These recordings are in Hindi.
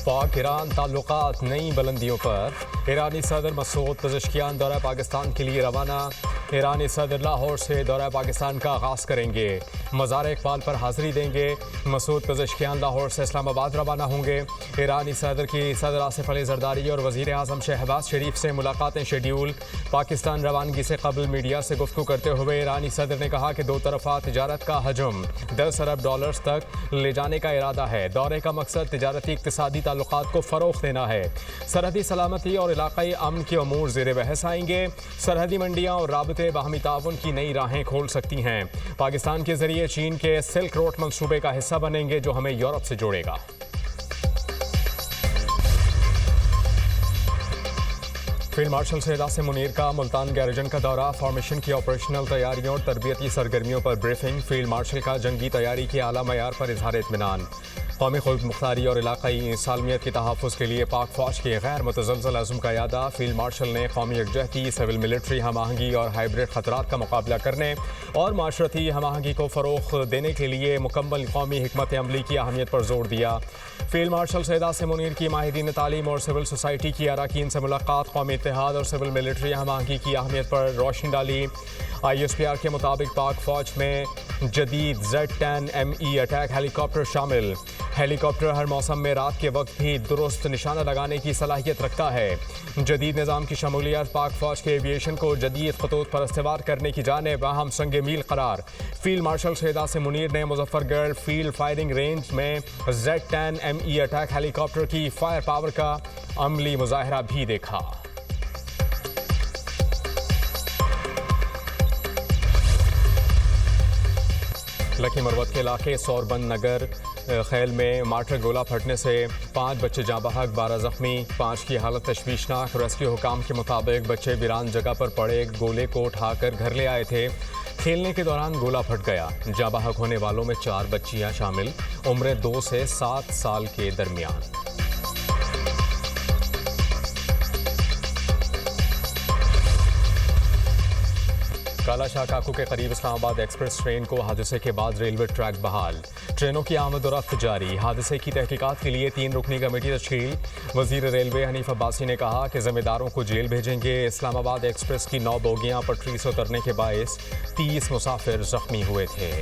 पाक ईरान ताल्लुकात नई बुलंदियों पर। ईरानी सदर मसूद पज़ेश्कियान दौरा पाकिस्तान के लिए रवाना। ईरानी सदर लाहौर से दौरा पाकिस्तान का आगाज़ करेंगे। मज़ार इकबाल पर हाज़िरी देंगे। मसूद पज़ेश्कियान लाहौर से इस्लामाबाद रवाना होंगे। ईरानी सदर की सदर आसिफ अली जरदारी और वज़ीर आज़म शहबाज शरीफ से मुलाकातें शेड्यूल। पाकिस्तान रवानगी से कबल मीडिया से गुफ्तगू करते हुए ईरानी सदर ने कहा कि दो तरफ़ा तिजारत का हजम $10 अरब तक ले जाने का इरादा है। दौरे का मकसद तिजारती इक़्तिसादी ताल्लुकात को फ़रोग़ देना है। सरहदी सलामती और इलाक़ाई अमन के अमूर ज़ेर बहस आएंगे। सरहदी मंडियाँ और राबते बाहमी ताउन की नई राहें खोल सकती हैं। पाकिस्तान के ज़रिए चीन के सिल्क रोड मंसूबे का हिस्सा बनेंगे जो हमें यूरोप से जोड़ेगा। फील्ड मार्शल सैयद आसिम मुनीर का मुल्तान गैरिजन का दौरा। फॉर्मेशन की ऑपरेशनल तैयारियों और तरबियती सरगर्मियों पर ब्रीफिंग। फील्ड मार्शल का जंगी तैयारी के आला मयार पर इजहार इत्मीनान। कौमी खुद मुख्तारी और इलाकाई सालमियत के तहफ़्फ़ुज़ के लिए पाक फ़ौज के गैर मुतज़लज़ल अज़्म का यादा। फील्ड मार्शल ने कौमी यकजहती, सिविल मिलिट्री हम आहंगी और हाइब्रिड ख़तरात का मुकाबला करने और माशरती हम आहंगी को फ़रोग़ देने के लिए मुकम्मल कौमी हिकमत अमली की अहमियत पर जोर दिया। फील्ड मार्शल सैयद आसिम मुनीर की माहिरीन तालीम और सिविल सोसाइटी की अरकान से मुलाकात। कौमी इत्तेहाद और सिविल मिलिट्री हम आहंगी की अहमियत पर रोशनी डाली। ISPR के मुताबिक पाक फ़ौज में जदीद Z-10ME अटैक हेलीकॉप्टर शामिल। हेलीकॉप्टर हर मौसम में रात के वक्त भी दुरुस्त निशाना लगाने की सलाहियत रखता है। जदीद निज़ाम की शमूलियत पाक फ़ौज के एविएशन को जदीद खतूत पर इस्तेमाल करने की जानिब अहम संग मील करार। फील्ड मार्शल सैयद आसिम मुनीर ने मुजफ्फरगढ़ फील्ड फायरिंग रेंज में Z-10ME अटैक हेलीकॉप्टर की फायर पावर का अमली मुजाहरा भी देखा। लकी मरवत के इलाके सौरबंद नगर खेल में मार्टर गोला फटने से 5 बच्चे जाँ बहक, 12 ज़ख्मी। 5 की हालत तशवीशनाक। रेस्क्यू हुकाम के मुताबिक बच्चे वीरान जगह पर पड़े गोले को उठाकर घर ले आए थे। खेलने के दौरान गोला फट गया। जाँ बहक होने वालों में 4 बच्चियाँ शामिल, उम्र 2 से 7 साल के दरमियान। काला शाह काकू के करीब इस्लामाबाद एक्सप्रेस ट्रेन को हादसे के बाद रेलवे ट्रैक बहाल। ट्रेनों की आमद और रफ्त जारी। हादसे की तहकीकात के लिए 3 रुकनी कमेटी तश्कील। वज़ीर रेलवे हनीफ अब्बासी ने कहा कि ज़िम्मेदारों को जेल भेजेंगे। इस्लामाबाद एक्सप्रेस की 9 बोगियां पटरी से उतरने के बायस 30 मुसाफिर जख्मी हुए थे।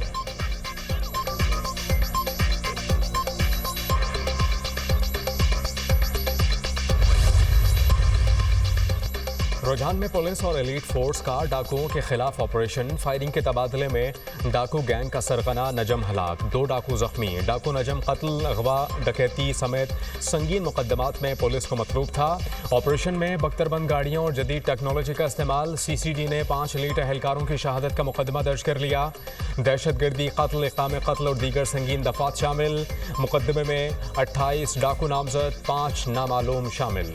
रुझान में पुलिस और एलीट फोर्स का डाकुओं के खिलाफ ऑपरेशन। फायरिंग के तबादले में डाकू गैंग का सरगना नजम हलाक, 2 डाकू जख्मी। डाकू नजम कत्ल, अगवा, डकैती समेत संगीन मुकदमात में पुलिस को मतलूब था। ऑपरेशन में बख्तरबंद गाड़ियों और जदीद टेक्नोलॉजी का इस्तेमाल। CCD ने 5 एलीट एहलकारों की शहादत का मुकदमा दर्ज कर लिया। दहशतगर्दी, कत्ल, इक़ामे कत्ल और दीगर संगीन दफात शामिल। मुकदमे में 28 डाकू नामजद, 5 नामालूम शामिल।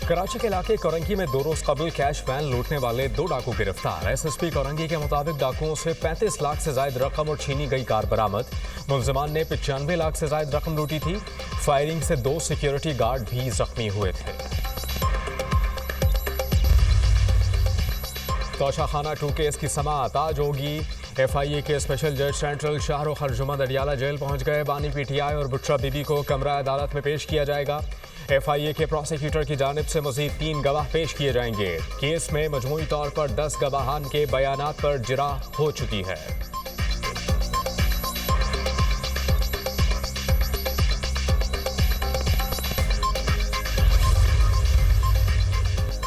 कराची के इलाके कोरंगी में 2 रोज़ कबल कैश वैन लूटने वाले 2 डाकू गिरफ्तार। SSP कोरंगी के मुताबिक डाकुओं से 35 लाख से ज़ायद रकम और छीनी गई कार बरामद। मुलज़िमान ने 95 लाख से ज़ायद रकम लूटी थी। फायरिंग से 2 सिक्योरिटी गार्ड भी जख्मी हुए थे। तोशाखाना 2 केस की समाअत आज होगी। FIA के स्पेशल जज सेंट्रल शाहरुख अर्जुमंद अडियाला जेल पहुंच गए। बानी PTI और बुट्रा बीबी को कमरा अदालत में पेश किया जाएगा। FIA के प्रोसिक्यूटर की जानिब से मज़ीद 3 गवाह पेश किए जाएंगे। केस में मजमूई तौर पर 10 गवाहान के बयानात पर जिरा हो चुकी है।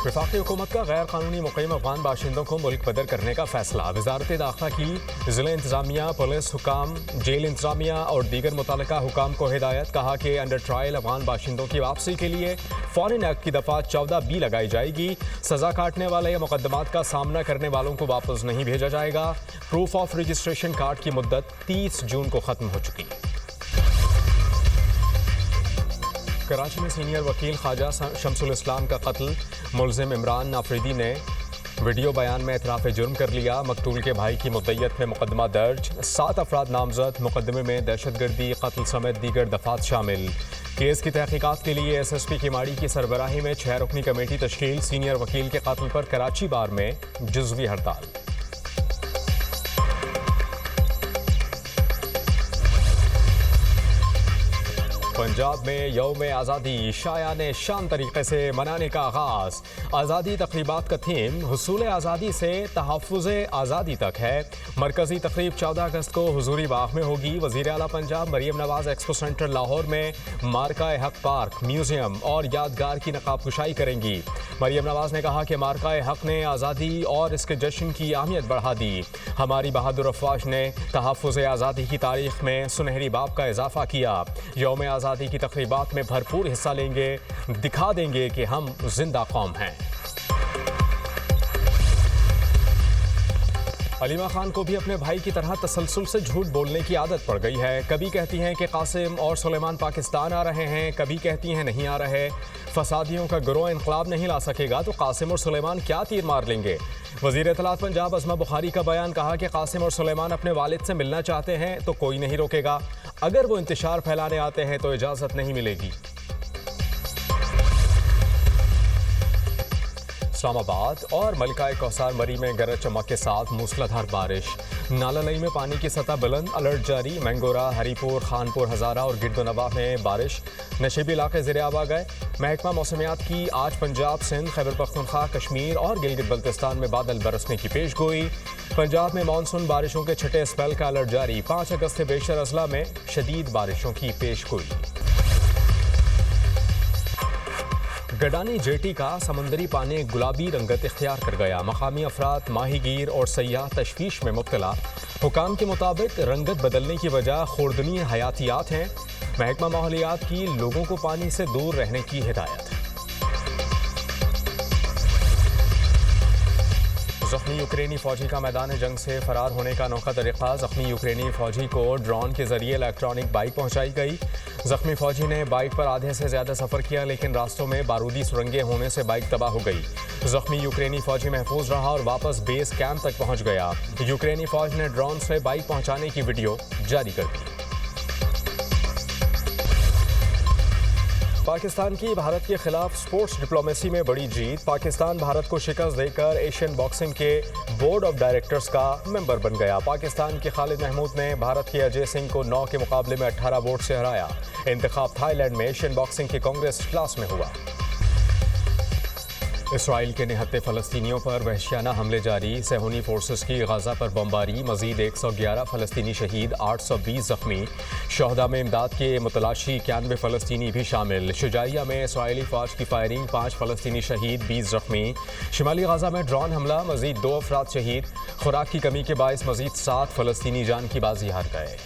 वफाकी हुकूमत का गैर कानूनी मुक़ीम अफ़गान बाशिंदों को मुल्क बदर करने का फैसला। वज़ारत दाखिला की ज़िला इंतज़ामिया, पुलिस हुकाम, जेल इंतज़ामिया और दीगर मुतल्लिका हुकाम को हिदायत। कहा कि अंडर ट्रायल अफ़गान बाशिंदों की वापसी के लिए फॉरेन एक्ट की दफ़ा 14B लगाई जाएगी। सज़ा काटने वाले मुकदमात का सामना करने वालों को वापस नहीं भेजा जाएगा। प्रूफ ऑफ रजिस्ट्रेशन कार्ड की मुद्दत 30 जून को ख़त्म हो चुकी। कराची में सीनियर वकील ख्वाजा शमसुल इस्लाम का कत्ल। मुलजिम इमरान आफरीदी ने वीडियो बयान में एतराफ़ जुर्म कर लिया। मकतूल के भाई की मुद्दत में मुकदमा दर्ज। 7 अफराद नामजद। मुकदमे में दहशतगर्दी, कत्ल समेत दीगर दफात शामिल। केस की तहकीकात के लिए SSP किमाड़ी की सरबराही में 6 रुकनी कमेटी तश्कील। सीनियर वकील के कत्ल पर कराची बार में जुज़वी हड़ताल। पंजाब में यौम आज़ादी शायाने शान तरीके से मनाने का आगाज़। आज़ादी तकरीबात का थीम हुसूल आज़ादी से तहफ़्फ़ुज़ आज़ादी तक है। मरकज़ी तकरीब 14 अगस्त को हुजूरी बाग में होगी। वज़ीर आला पंजाब मरीम नवाज़ एक्सपो सेंटर लाहौर में मार्का हक पार्क, म्यूज़ियम और यादगार की नकाबकुशाई करेंगी। मरीम नवाज़ ने कहा कि मार्का हक ने आज़ादी और इसके जश्न की अहमियत बढ़ा दी। हमारी बहादुर अफवाज ने तहफ़्फ़ुज़ आज़ादी की तारीख़ में सुनहरी बाब का इजाफा किया। यौम आज़ादी की तकरीबात में भरपूर हिस्सा लेंगे, दिखा देंगे कि हम जिंदा कौम हैं। अलीमा खान को भी अपने भाई की तरह तसलसल से झूठ बोलने की आदत पड़ गई है। कभी कहती हैं कि कासिम और सुलेमान पाकिस्तान आ रहे हैं, कभी कहती हैं नहीं आ रहे। फसादियों का गिरोह इनकलाब नहीं ला सकेगा तो कासिम और सुलेमान क्या तीर मार लेंगे। वज़ीर इत्तलात पंजाब अज़मा बुखारी का बयान, कहा कि कासिम और सुलेमान अपने वालिद से मिलना चाहते हैं तो कोई नहीं रोकेगा। अगर वो इंतशार फैलाने आते हैं तो इजाज़त नहीं मिलेगी। इस्लामाबाद और मलिका कौसार मरी में गरज चमक के साथ मूसलाधार बारिश। नाला नई में पानी की सतह बुलंद, अलर्ट जारी। मैंगोरा, हरीपुर, खानपुर हज़ारा और गिरदोनवा में बारिश। नशीबी इलाके ज़ेर आब आ गए। महकमा मौसमियात की आज पंजाब, सिंध, खैबर पख्तूनख्वा, कश्मीर और गिलगित बल्तिस्तान में बादल बरसने की पेशगोई। पंजाब में मानसून बारिशों के छठे स्पेल का अलर्ट जारी। 5 अगस्त से बेशतर अजला में शदीद बारिशों की पेशगोई। गडानी जेटी का समंदरी पानी गुलाबी रंगत इख्तियार कर गया। मकामी अफराद, माहीगीर और सयाह तशवीश में मुब्तला। हुकाम के मुताबिक रंगत बदलने की वजह खुर्दनी हयातियात हैं। महकमा माहौलियात की लोगों को पानी से दूर रहने की हिदायत। ज़ख्मी यूक्रेनी फौजी का मैदान जंग से फरार होने का अनोखा तरीका। ज़ख्मी यूक्रेनी फौजी को ड्रोन के जरिए इलेक्ट्रॉनिक बाइक पहुंचाई गई। ज़ख्मी फौजी ने बाइक पर आधे से ज़्यादा सफ़र किया, लेकिन रास्तों में बारूदी सुरंगें होने से बाइक तबाह हो गई। ज़ख्मी यूक्रेनी फौजी महफूज रहा और वापस बेस कैंप तक पहुंच गया। यूक्रेनी फौज ने ड्रोन से बाइक पहुंचाने की वीडियो जारी कर दी। पाकिस्तान की भारत के खिलाफ स्पोर्ट्स डिप्लोमेसी में बड़ी जीत। पाकिस्तान भारत को शिकस्त देकर एशियन बॉक्सिंग के बोर्ड ऑफ डायरेक्टर्स का मेंबर बन गया। पाकिस्तान के खालिद महमूद ने भारत के अजय सिंह को 9 के मुकाबले में 18 वोट से हराया। इंतखाब थाईलैंड में एशियन बॉक्सिंग के कांग्रेस क्लास में हुआ। इसराइल के निहत्ते फ़लस्तीनियों पर वहशियाना हमले जारी। सेहूनी फोर्सेस की गजा पर बमबारी। मजीद 111 फ़लस्तीनी शहीद, 820 जख्मी। शोहदा में इमदाद के मुतलाशी 91 फ़लस्तीनी भी शामिल। शुजाइया में इसराइली फ़ौज की फायरिंग, 5 फ़लस्तीनी शहीद, 20 जख्मी। शिमाली गजा में ड्रोन हमला, मजीद 2 अफराद शहीद। खुराक की कमी के बायस मजीद 7 फ़लस्तीनी जान की बाजी हार गए।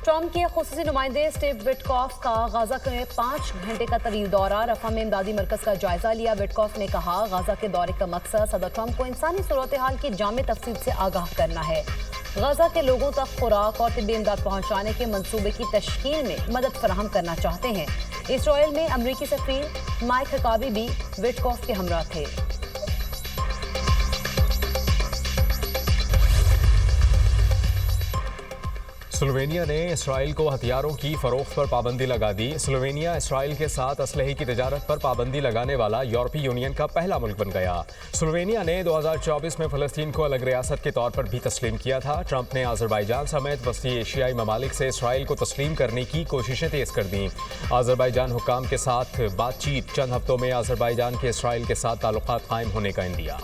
ट्रंप के खुसूसी नुमाइंदे स्टीव विटकॉफ का गाजा के 5 घंटे का तवील दौरा। रफा में इमदादी मरकज का जायजा लिया। विटकॉफ ने कहा, गाजा के दौरे का मकसद सदर ट्रंप को इंसानी सूरत हाल की जामे तफसील से आगाह करना है। गाजा के लोगों तक खुराक और तिब्बी इमदाद पहुंचाने के मंसूबे की तश्कील में मदद फराहम करना चाहते हैं। इसराइल में अमरीकी सफीर माइक हकाबी भी विटकॉफ के हमरा थे। स्लोवेनिया ने इसराइल को हथियारों की फरोख्त पर पाबंदी लगा दी। स्लोवेनिया इसराइल के साथ असलहे की तिजारत पर पाबंदी लगाने वाला यूरोपीय यूनियन का पहला मुल्क बन गया। स्लोवेनिया ने 2024 में फ़लस्तीन को अलग रियासत के तौर पर भी तस्लीम किया था। ट्रंप ने अज़रबैजान समेत वस्ती एशियाई ममालिक से इसराइल को तस्लीम करने की कोशिशें तेज़ कर दी। अज़रबैजान हुक्काम के साथ बातचीत। चंद हफ्तों में अज़रबैजान के इसराइल के साथ ताल्लुकात कायम होने का इंदिया।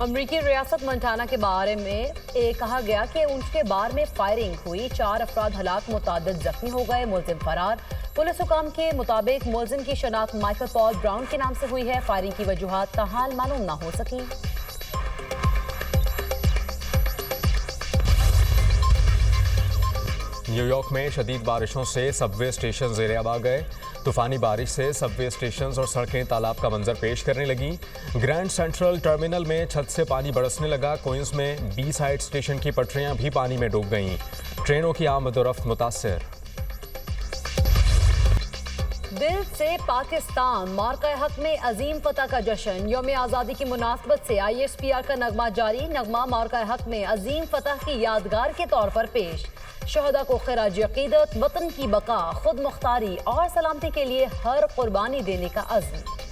अमरीकी रियासत मंटाना के बारे में कहा गया कि उनके बार में फायरिंग हुई। 4 अफराद हलाक, मुतादिद जख्मी हो गए। मुलजिम फरार। पुलिस हुकाम के मुताबिक मुलजिम की शनाख्त माइकल पॉल ब्राउन के नाम से हुई है। फायरिंग की वजूहात ताहाल मालूम न हो सकी। न्यूयॉर्क में शदीद बारिशों से सबवे स्टेशन ज़ेर आब आ गए। तूफ़ानी बारिश से सबवे स्टेशन और सड़कें तालाब का मंजर पेश करने लगीं। ग्रैंड सेंट्रल टर्मिनल में छत से पानी बरसने लगा। क्वींस में बी साइड स्टेशन की पटरियां भी पानी में डूब गईं। ट्रेनों की आमद-ओ-रफ्त मुतासर। दिल से पाकिस्तान, मार्का हक में अजीम फतह का जश्न। यौम आज़ादी की मुनासबत से ISPR का नगमा जारी। नगमा मार्का हक में अजीम फतह की यादगार के तौर पर पेश। शहदा को खिराज अकीदत, वतन की बका, खुद मुख्तारी और सलामती के लिए हर कुर्बानी देने का अज़्म।